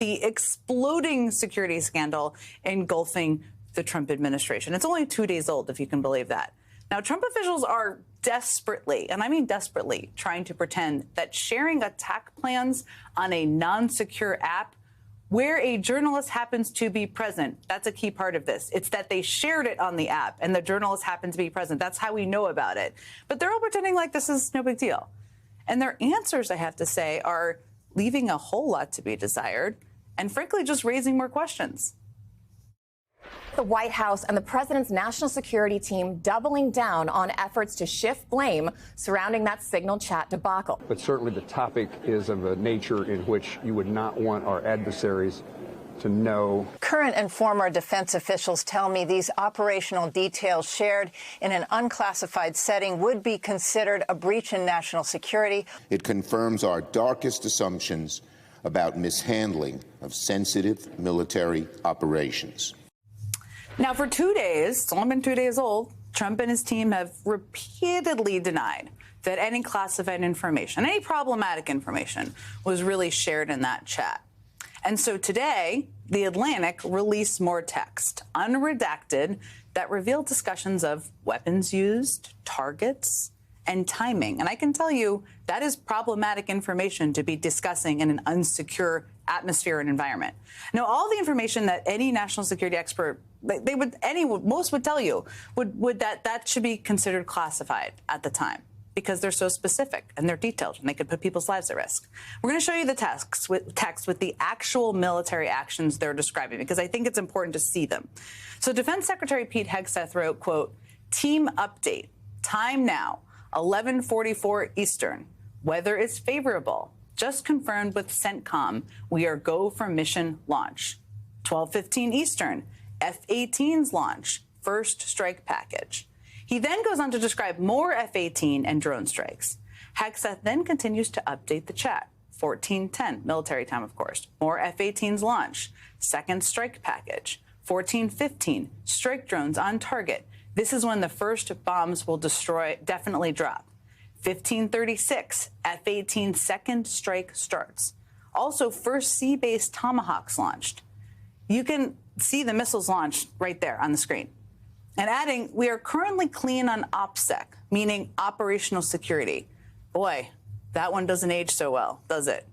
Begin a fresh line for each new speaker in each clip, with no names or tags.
the exploding security scandal engulfing the Trump administration. It's only 2 days old, if you can believe that. Now, Trump officials are desperately, and I mean desperately, trying to pretend that sharing attack plans on a non-secure app where a journalist happens to be present, that's a key part of this. It's that they shared it on the app and the journalist happened to be present. That's how we know about it. But they're all pretending like this is no big deal. And their answers, I have to say, are leaving a whole lot to be desired and, frankly, just raising more questions.
The White House and the president's national security team doubling down on efforts to shift blame surrounding that Signal chat debacle.
But certainly the topic is of a nature in which you would not want our adversaries to know.
Current and former defense officials tell me these operational details shared in an unclassified setting would be considered a breach in national security.
It confirms our darkest assumptions about mishandling of sensitive military operations.
Now, for 2 days, it's only been 2 days old, Trump and his team have repeatedly denied that any classified information, any problematic information, was really shared in that chat. And so today, The Atlantic released more text, unredacted, that revealed discussions of weapons used, targets, and timing. And I can tell you that is problematic information to be discussing in an unsecure atmosphere and environment. Now, all the information that any national security expert, most would tell you would that should be considered classified at the time because they're so specific and they're detailed and they could put people's lives at risk. We're going to show you the text with the actual military actions they're describing because I think it's important to see them. So Defense Secretary Pete Hegseth wrote, quote, "Team update, time now, 11:44 Eastern. Weather is favorable. Just confirmed with CENTCOM. We are go for mission launch. 12:15 Eastern. F-18s launch. First strike package." He then goes on to describe more F-18 and drone strikes. Hegseth then continues to update the chat. 14:10 military time, of course. More F-18s launch. Second strike package. 14:15 strike drones on target. This is when the first bombs will definitely drop. 15:36, F-18 second strike starts. Also, first sea-based Tomahawks launched. You can see the missiles launched right there on the screen. And adding, we are currently clean on OPSEC, meaning operational security. Boy, that one doesn't age so well, does it?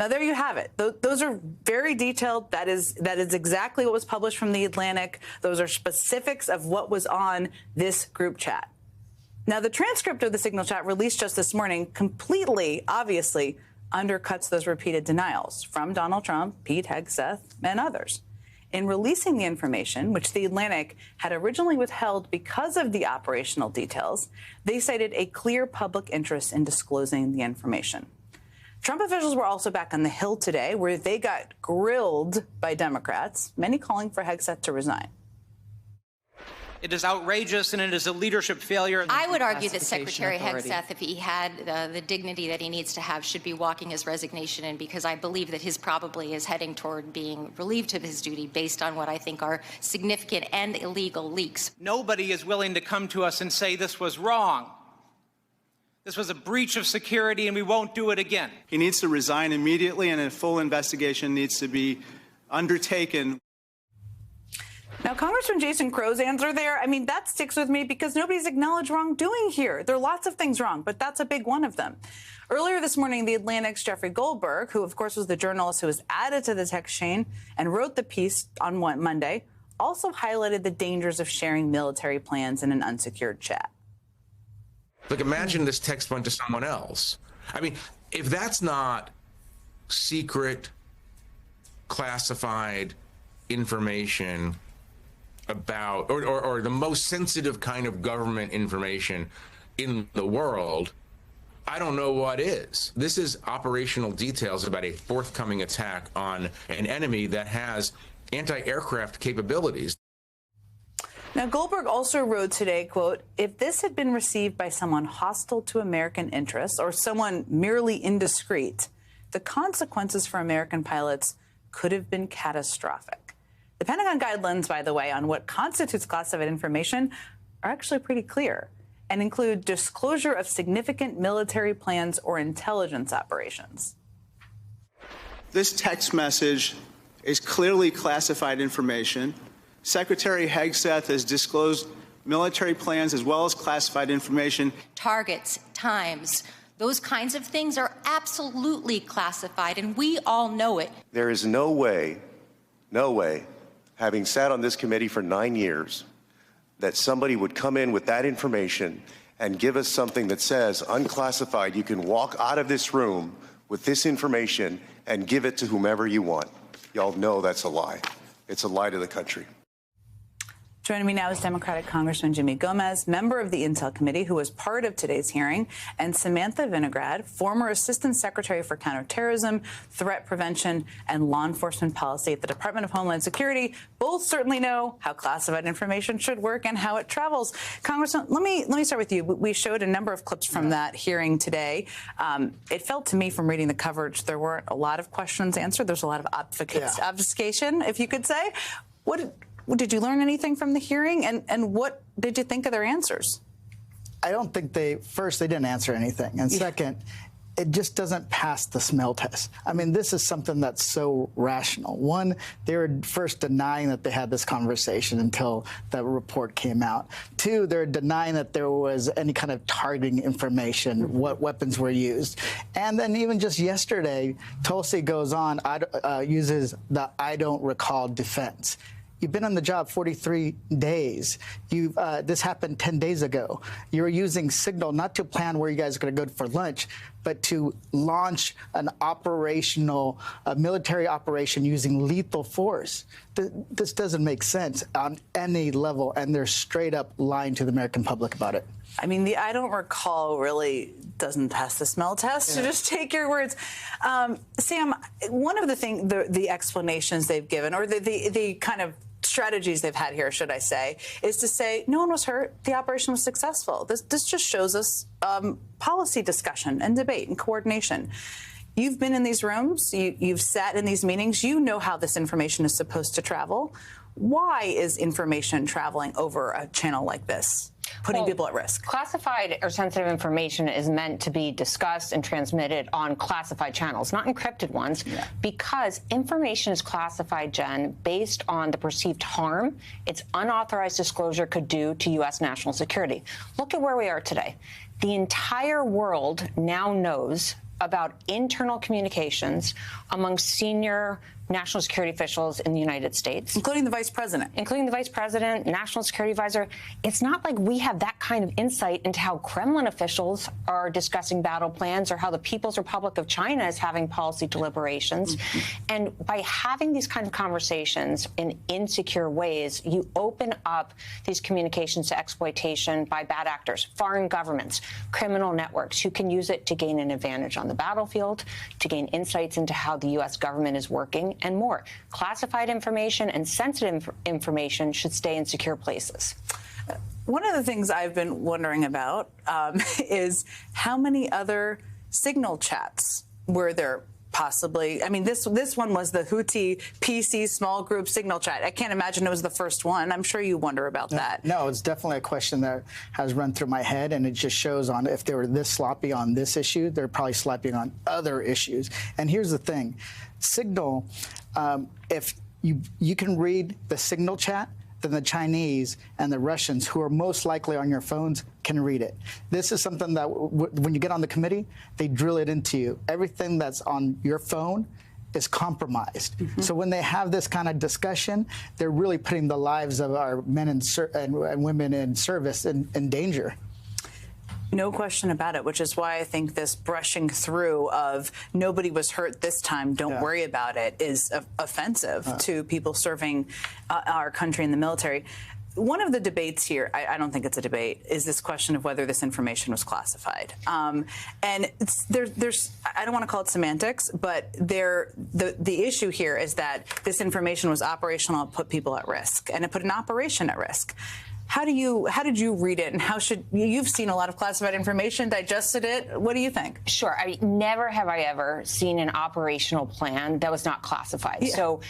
Now, there you have it. Those are very detailed. That is exactly what was published from The Atlantic. Those are specifics of what was on this group chat. Now, the transcript of the Signal chat released just this morning completely, obviously, undercuts those repeated denials from Donald Trump, Pete Hegseth, and others. In releasing the information, which The Atlantic had originally withheld because of the operational details, they cited a clear public interest in disclosing the information. Trump officials were also back on the Hill today, where they got grilled by Democrats, many calling for Hegseth to resign.
It is outrageous, and it is a leadership failure.
I would argue that Secretary Hegseth, if he had the dignity that he needs to have, should be walking his resignation in, because I believe that his probably is heading toward being relieved of his duty based on what I think are significant and illegal leaks.
Nobody is willing to come to us and say this was wrong. This was a breach of security, and we won't do it again.
He needs to resign immediately, and a full investigation needs to be undertaken.
Now, Congressman Jason Crow's answer there, I mean, that sticks with me because nobody's acknowledged wrongdoing here. There are lots of things wrong, but that's a big one of them. Earlier this morning, The Atlantic's Jeffrey Goldberg, who, of course, was the journalist who was added to the text chain and wrote the piece on Monday, also highlighted the dangers of sharing military plans in an unsecured chat.
Look, imagine this text went to someone else. I mean, if that's not secret, classified information about, or the most sensitive kind of government information in the world, I don't know what is. This is operational details about a forthcoming attack on an enemy that has anti-aircraft capabilities.
Now, Goldberg also wrote today, quote, "If this had been received by someone hostile to American interests or someone merely indiscreet, the consequences for American pilots could have been catastrophic." The Pentagon guidelines, by the way, on what constitutes classified information are actually pretty clear and include disclosure of significant military plans or intelligence operations.
This text message is clearly classified information. Secretary Hegseth has disclosed military plans as well as classified information.
Targets, times, those kinds of things are absolutely classified, and we all know it.
There is no way, having sat on this committee for 9 years, that somebody would come in with that information and give us something that says unclassified. You can walk out of this room with this information and give it to whomever you want. Y'all know that's a lie. It's a lie to the country.
Joining me now is Democratic Congressman Jimmy Gomez, member of the Intel Committee, who was part of today's hearing, and Samantha Vinograd, former Assistant Secretary for Counterterrorism, Threat Prevention, and Law Enforcement Policy at the Department of Homeland Security. Both certainly know how classified information should work and how it travels. Congressman, let me start with you. We showed a number of clips from that hearing today. It felt to me from reading the coverage there weren't a lot of questions answered. There's a lot of obfuscation, if you could say. Did you learn anything from the hearing, and what did you think of their answers?
I don't think they didn't answer anything. And second, it just doesn't pass the smell test. I mean, this is something that's so rational. One, they were first denying that they had this conversation until the report came out. Two, they're denying that there was any kind of targeting information, what weapons were used. And then even just yesterday, Tulsi goes on, uses the I don't recall defense. You've been on the job 43 days. This happened 10 days ago. You're using Signal not to plan where you guys are going to go for lunch, but to launch an military operation using lethal force. This doesn't make sense on any level, and they're straight up lying to the American public about it.
I mean, the I don't recall really doesn't pass the smell test, so just take your words. Sam, one of the explanations they've given, or the kind of strategies they've had here, should I say, is to say no one was hurt, the operation was successful. This just shows us policy discussion and debate and coordination. You've been in these rooms, you've sat in these meetings, you know how this information is supposed to travel. Why is information traveling over a channel like this, putting people at risk?
Classified or sensitive information is meant to be discussed and transmitted on classified channels, not encrypted ones, because information is classified, Jen, based on the perceived harm its unauthorized disclosure could do to U.S. national security. Look at where we are today. The entire world now knows about internal communications among senior national security officials in the United States.
Including the vice president.
Including the vice president, national security advisor. It's not like we have that kind of insight into how Kremlin officials are discussing battle plans or how the People's Republic of China is having policy deliberations. And by having these kind of conversations in insecure ways, you open up these communications to exploitation by bad actors, foreign governments, criminal networks who can use it to gain an advantage on the battlefield, to gain insights into how the U.S. government is working, and more. Classified information and sensitive information should stay in secure places.
One of the things I've been wondering about is how many other Signal chats were there possibly? I mean, this one was the Houthi PC small group Signal chat. I can't imagine it was the first one. I'm sure you wonder about that.
No, it's definitely a question that has run through my head, and it just shows on if they were this sloppy on this issue, they're probably sloppy on other issues. And here's the thing. Signal, if you can read the Signal chat, then the Chinese and the Russians, who are most likely on your phones, can read it. This is something that when you get on the committee, they drill it into you. Everything that's on your phone is compromised. So when they have this kind of discussion, they're really putting the lives of our men and women in service in danger.
No question about it, which is why I think this brushing through of nobody was hurt this time, don't worry about it, is offensive to people serving our country in the military. One of the debates here, I don't think it's a debate, is this question of whether this information was classified. And there's I don't want to call it semantics, but the issue here is that this information was operational and put people at risk, and it put an operation at risk. How did you read it, and how should you've seen a lot of classified information, digested it? What do you think?
Sure. I mean, never have I ever seen an operational plan that was not classified. Yeah. So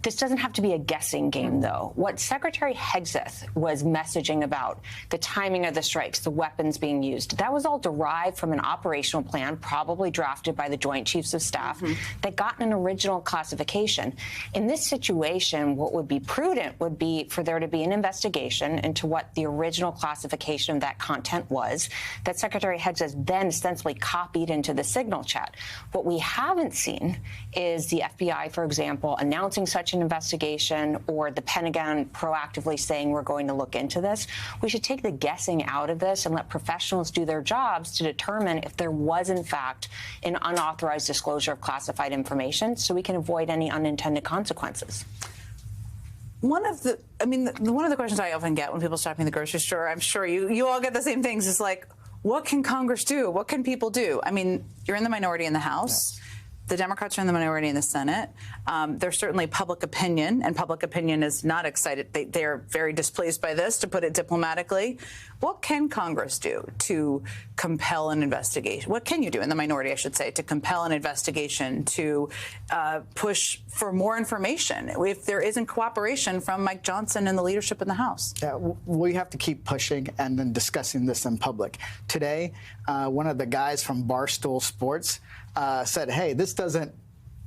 this doesn't have to be a guessing game, though. What Secretary Hegseth was messaging about, the timing of the strikes, the weapons being used, that was all derived from an operational plan, probably drafted by the Joint Chiefs of Staff, that got an original classification. In this situation, what would be prudent would be for there to be an investigation into what the original classification of that content was, that Secretary Hegseth then ostensibly copied into the Signal chat. What we haven't seen is the FBI, for example, announcing such an investigation, or the Pentagon proactively saying we're going to look into this. We should take the guessing out of this and let professionals do their jobs to determine if there was, in fact, an unauthorized disclosure of classified information, so we can avoid any unintended consequences.
One of the questions I often get when people stop me in the grocery store, I'm sure you all get the same things, is like, what can Congress do? What can people do? I mean, you're in the minority in the House. Yes. The Democrats are in the minority in the Senate. There's certainly public opinion, and public opinion is not excited. They're very displeased by this, to put it diplomatically. What can Congress do to compel an investigation? What can you do in the minority, I should say, to compel an investigation, to push for more information if there isn't cooperation from Mike Johnson and the leadership in the House?
Yeah, we have to keep pushing and then discussing this in public. Today, one of the guys from Barstool Sports said, hey, this doesn't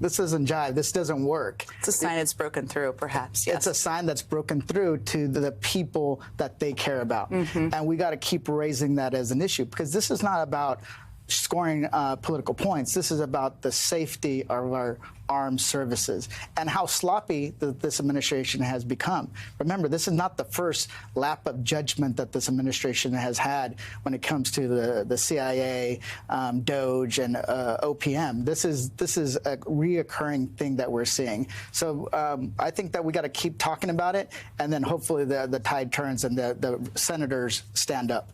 jive. This doesn't work.
It's a sign it's broken through, perhaps. Yes.
It's a sign that's broken through to the people that they care about. And we got to keep raising that as an issue, because this is not about scoring political points. This is about the safety of our armed services and how sloppy this administration has become. Remember, this is not the first lap of judgment that this administration has had when it comes to the CIA, DOJ, and OPM. This is a reoccurring thing that we're seeing. So I think that we got to keep talking about it, and then hopefully the tide turns and the senators stand up.